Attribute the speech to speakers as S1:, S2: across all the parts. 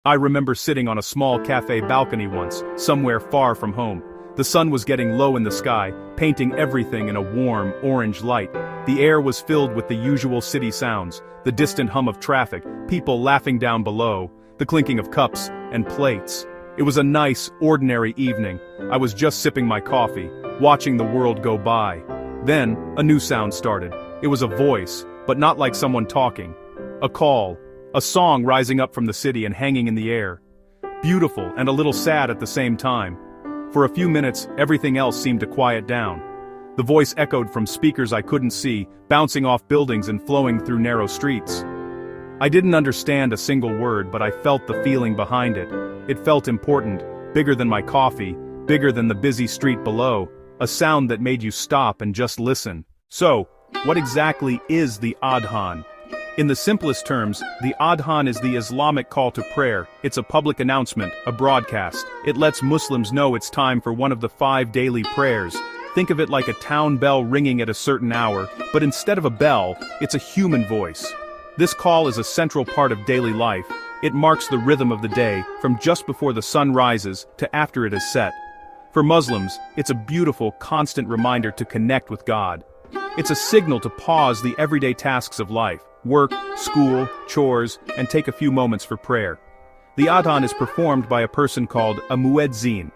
S1: I remember sitting on a small cafe balcony once, somewhere far from home. The sun was getting low in the sky, painting everything in a warm, orange light. The air was filled with the usual city sounds, the distant hum of traffic, people laughing down below, the clinking of cups and plates. It was a nice, ordinary evening. I was just sipping my coffee, watching the world go by. Then, a new sound started. It was a voice, but not like someone talking. A call, a song rising up from the city and hanging in the air. Beautiful and a little sad at the same time. For a few minutes, everything else seemed to quiet down. The voice echoed from speakers I couldn't see, bouncing off buildings and flowing through narrow streets. I didn't understand a single word, but I felt the feeling behind it. It felt important, bigger than my coffee, bigger than the busy street below, a sound that made you stop and just listen. So, what exactly is the Adhan? In the simplest terms, the Adhan is the Islamic call to prayer. It's a public announcement, a broadcast. It lets Muslims know it's time for one of the 5 daily prayers. Think of it like a town bell ringing at a certain hour, but instead of a bell, it's a human voice. This call is a central part of daily life. It marks the rhythm of the day, from just before the sun rises to after it is set. For Muslims, it's a beautiful, constant reminder to connect with God. It's a signal to pause the everyday tasks of life, work, school, chores, and take a few moments for prayer. The Adhan is performed by a person called a muezzin.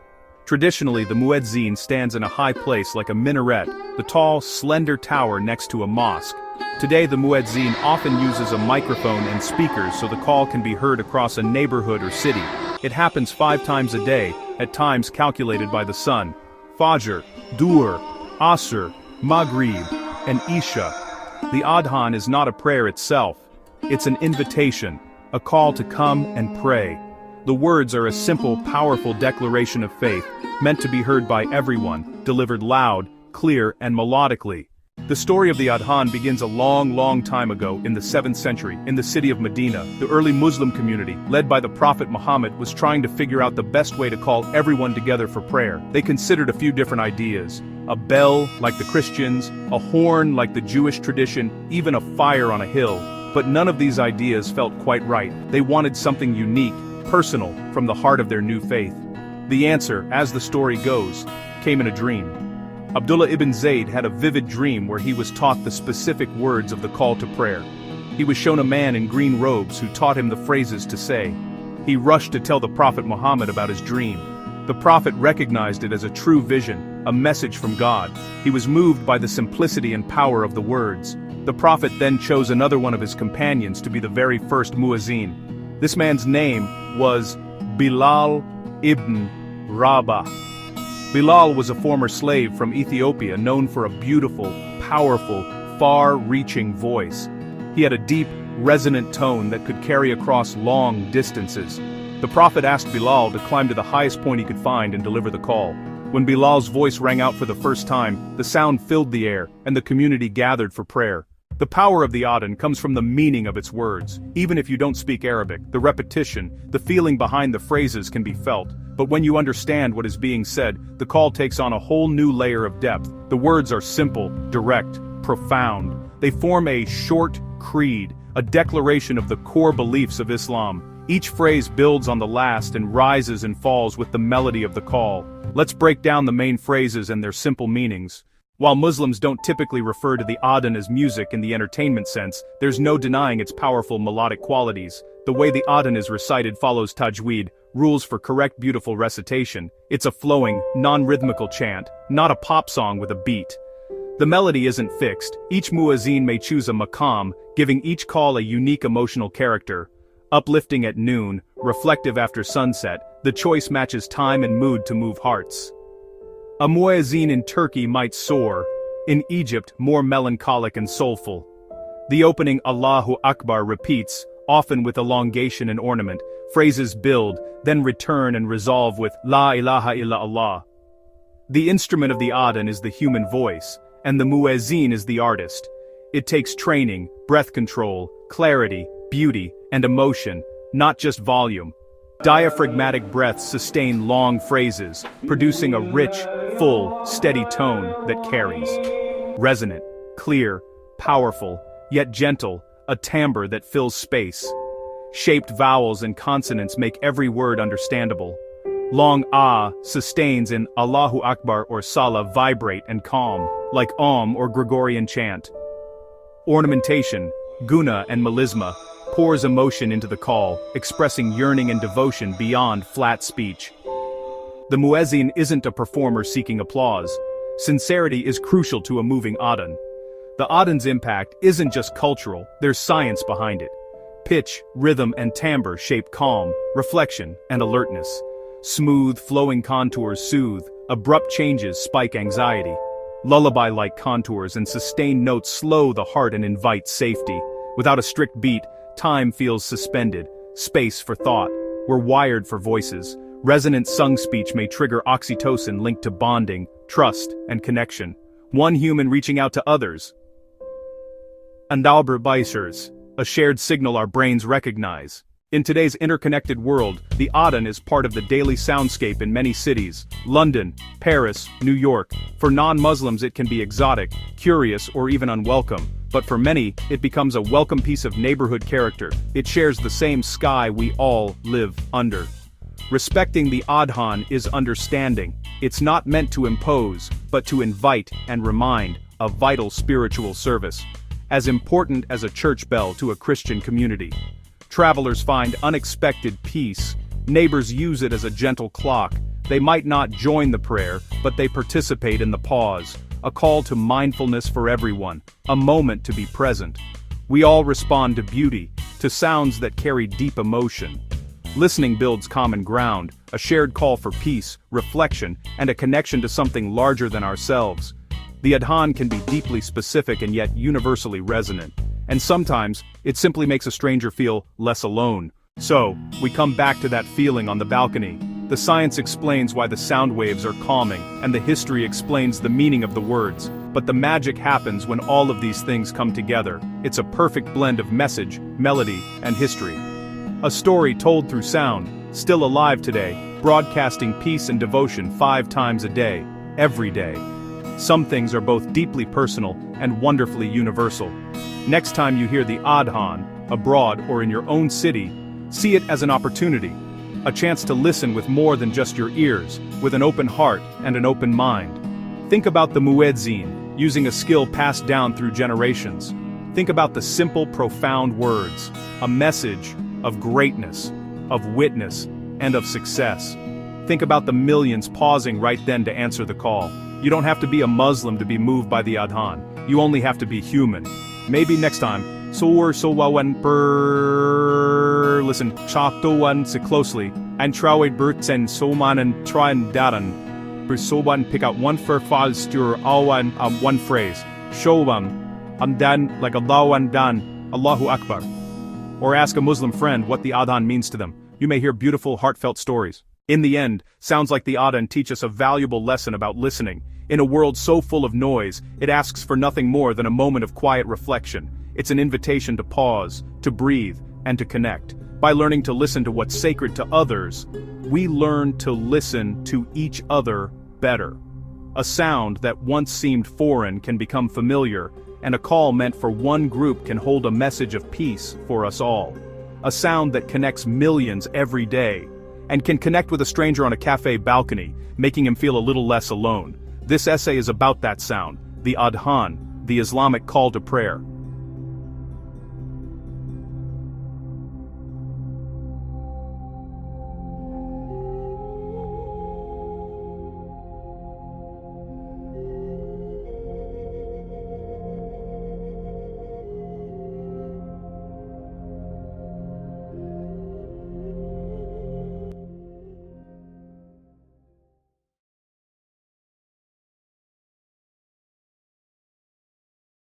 S1: Traditionally, the muezzin stands in a high place like a minaret, the tall, slender tower next to a mosque. Today, the muezzin often uses a microphone and speakers so the call can be heard across a neighborhood or city. It happens 5 times a day, at times calculated by the sun. Fajr, Duhr, Asr, Maghrib, and Isha. The Adhan is not a prayer itself. It's an invitation, a call to come and pray. The words are a simple, powerful declaration of faith, meant to be heard by everyone, delivered loud, clear, and melodically. The story of the Adhan begins a long time ago in the 7th century, in the city of Medina. The early Muslim community, led by the Prophet Muhammad, was trying to figure out the best way to call everyone together for prayer. They considered a few different ideas. A bell, like the Christians, a horn, like the Jewish tradition, even a fire on a hill. But none of these ideas felt quite right. They wanted something unique, personal, from the heart of their new faith. The answer, as the story goes, came in a dream. Abdullah ibn Zayd had a vivid dream where he was taught the specific words of the call to prayer. He was shown a man in green robes who taught him the phrases to say. He rushed to tell the Prophet Muhammad about his dream. The Prophet recognized it as a true vision, a message from God. He was moved by the simplicity and power of the words. The Prophet then chose another one of his companions to be the very first muezzin. This man's name was Bilal ibn Rabah. Bilal was a former slave from Ethiopia known for a beautiful, powerful, far-reaching voice. He had a deep, resonant tone that could carry across long distances. The Prophet asked Bilal to climb to the highest point he could find and deliver the call. When Bilal's voice rang out for the first time, the sound filled the air, and the community gathered for prayer. The power of the Adhan comes from the meaning of its words. Even if you don't speak Arabic, the repetition, the feeling behind the phrases can be felt. But when you understand what is being said, the call takes on a whole new layer of depth. The words are simple, direct, profound. They form a short creed, a declaration of the core beliefs of Islam. Each phrase builds on the last and rises and falls with the melody of the call. Let's break down the main phrases and their simple meanings. While Muslims don't typically refer to the Adhan as music in the entertainment sense, there's no denying its powerful melodic qualities. The way the Adhan is recited follows tajweed, rules for correct beautiful recitation. It's a flowing, non-rhythmical chant, not a pop song with a beat. The melody isn't fixed. Each muezzin may choose a maqam, giving each call a unique emotional character. Uplifting at noon, reflective after sunset, the choice matches time and mood to move hearts. A muezzin in Turkey might soar, in Egypt more melancholic and soulful. The opening Allahu Akbar repeats, often with elongation and ornament. Phrases build, then return and resolve with La ilaha illa Allah. The instrument of the Adhan is the human voice, and the muezzin is the artist. It takes training, breath control, clarity, beauty, and emotion, not just volume. Diaphragmatic breaths sustain long phrases, producing a rich, full, steady tone that carries. Resonant, clear, powerful, yet gentle, a timbre that fills space. Shaped vowels and consonants make every word understandable. Long ah sustains in Allahu Akbar or Salah vibrate and calm, like or Gregorian chant. Ornamentation, guna and melisma, pours emotion into the call, expressing yearning and devotion beyond flat speech. The muezzin isn't a performer seeking applause. Sincerity is crucial to a moving adhan. The adhan's impact isn't just cultural, there's science behind it. Pitch, rhythm and timbre shape calm, reflection, and alertness. Smooth, flowing contours soothe, abrupt changes spike anxiety. Lullaby-like contours and sustained notes slow the heart and invite safety. Without a strict beat, time feels suspended, space for thought. We're wired for voices. Resonant sung speech may trigger oxytocin linked to bonding, trust, and connection. One human reaching out to others. Andalberbeißers, a shared signal our brains recognize. In today's interconnected world, the adhan is part of the daily soundscape in many cities. London, Paris, New York. For non-Muslims it can be exotic, curious, or even unwelcome. But for many, it becomes a welcome piece of neighborhood character. It shares the same sky we all live under. Respecting the adhan is understanding. It's not meant to impose, but to invite and remind, a vital spiritual service. As important as a church bell to a Christian community. Travelers find unexpected peace. Neighbors use it as a gentle clock. They might not join the prayer, but they participate in the pause. A call to mindfulness for everyone. A moment to be present. We all respond to beauty, to sounds that carry deep emotion. Listening builds common ground, a shared call for peace, reflection, and a connection to something larger than ourselves. The adhan can be deeply specific and yet universally resonant. And sometimes, it simply makes a stranger feel less alone. So, we come back to that feeling on the balcony. The science explains why the sound waves are calming, and the history explains the meaning of the words. But the magic happens when all of these things come together. It's a perfect blend of message, melody, and history. A story told through sound, still alive today, broadcasting peace and devotion 5 times a day, every day. Some things are both deeply personal and wonderfully universal. Next time you hear the adhan, abroad or in your own city, see it as an opportunity. A chance to listen with more than just your ears, with an open heart and an open mind. Think about the muezzin, using a skill passed down through generations. Think about the simple, profound words, a message of greatness, of witness, and of success. Think about the millions pausing right then to answer the call. You don't have to be a Muslim to be moved by the adhan. You only have to be human. Maybe next time, listen chaktowan se closely, and trawed burtsen soman and tryan daran. Bersoban pick out one fal stur awan one phrase. Showam, dan like Allahu dan, Allahu Akbar. Or ask a Muslim friend what the adhan means to them. You may hear beautiful, heartfelt stories. In the end, sounds like the adhan teach us a valuable lesson about listening. In a world so full of noise, it asks for nothing more than a moment of quiet reflection. It's an invitation to pause, to breathe, and to connect. By learning to listen to what's sacred to others, we learn to listen to each other better. A sound that once seemed foreign can become familiar, and a call meant for one group can hold a message of peace for us all. A sound that connects millions every day, and can connect with a stranger on a cafe balcony, making him feel a little less alone. This essay is about that sound, the adhan, the Islamic call to prayer.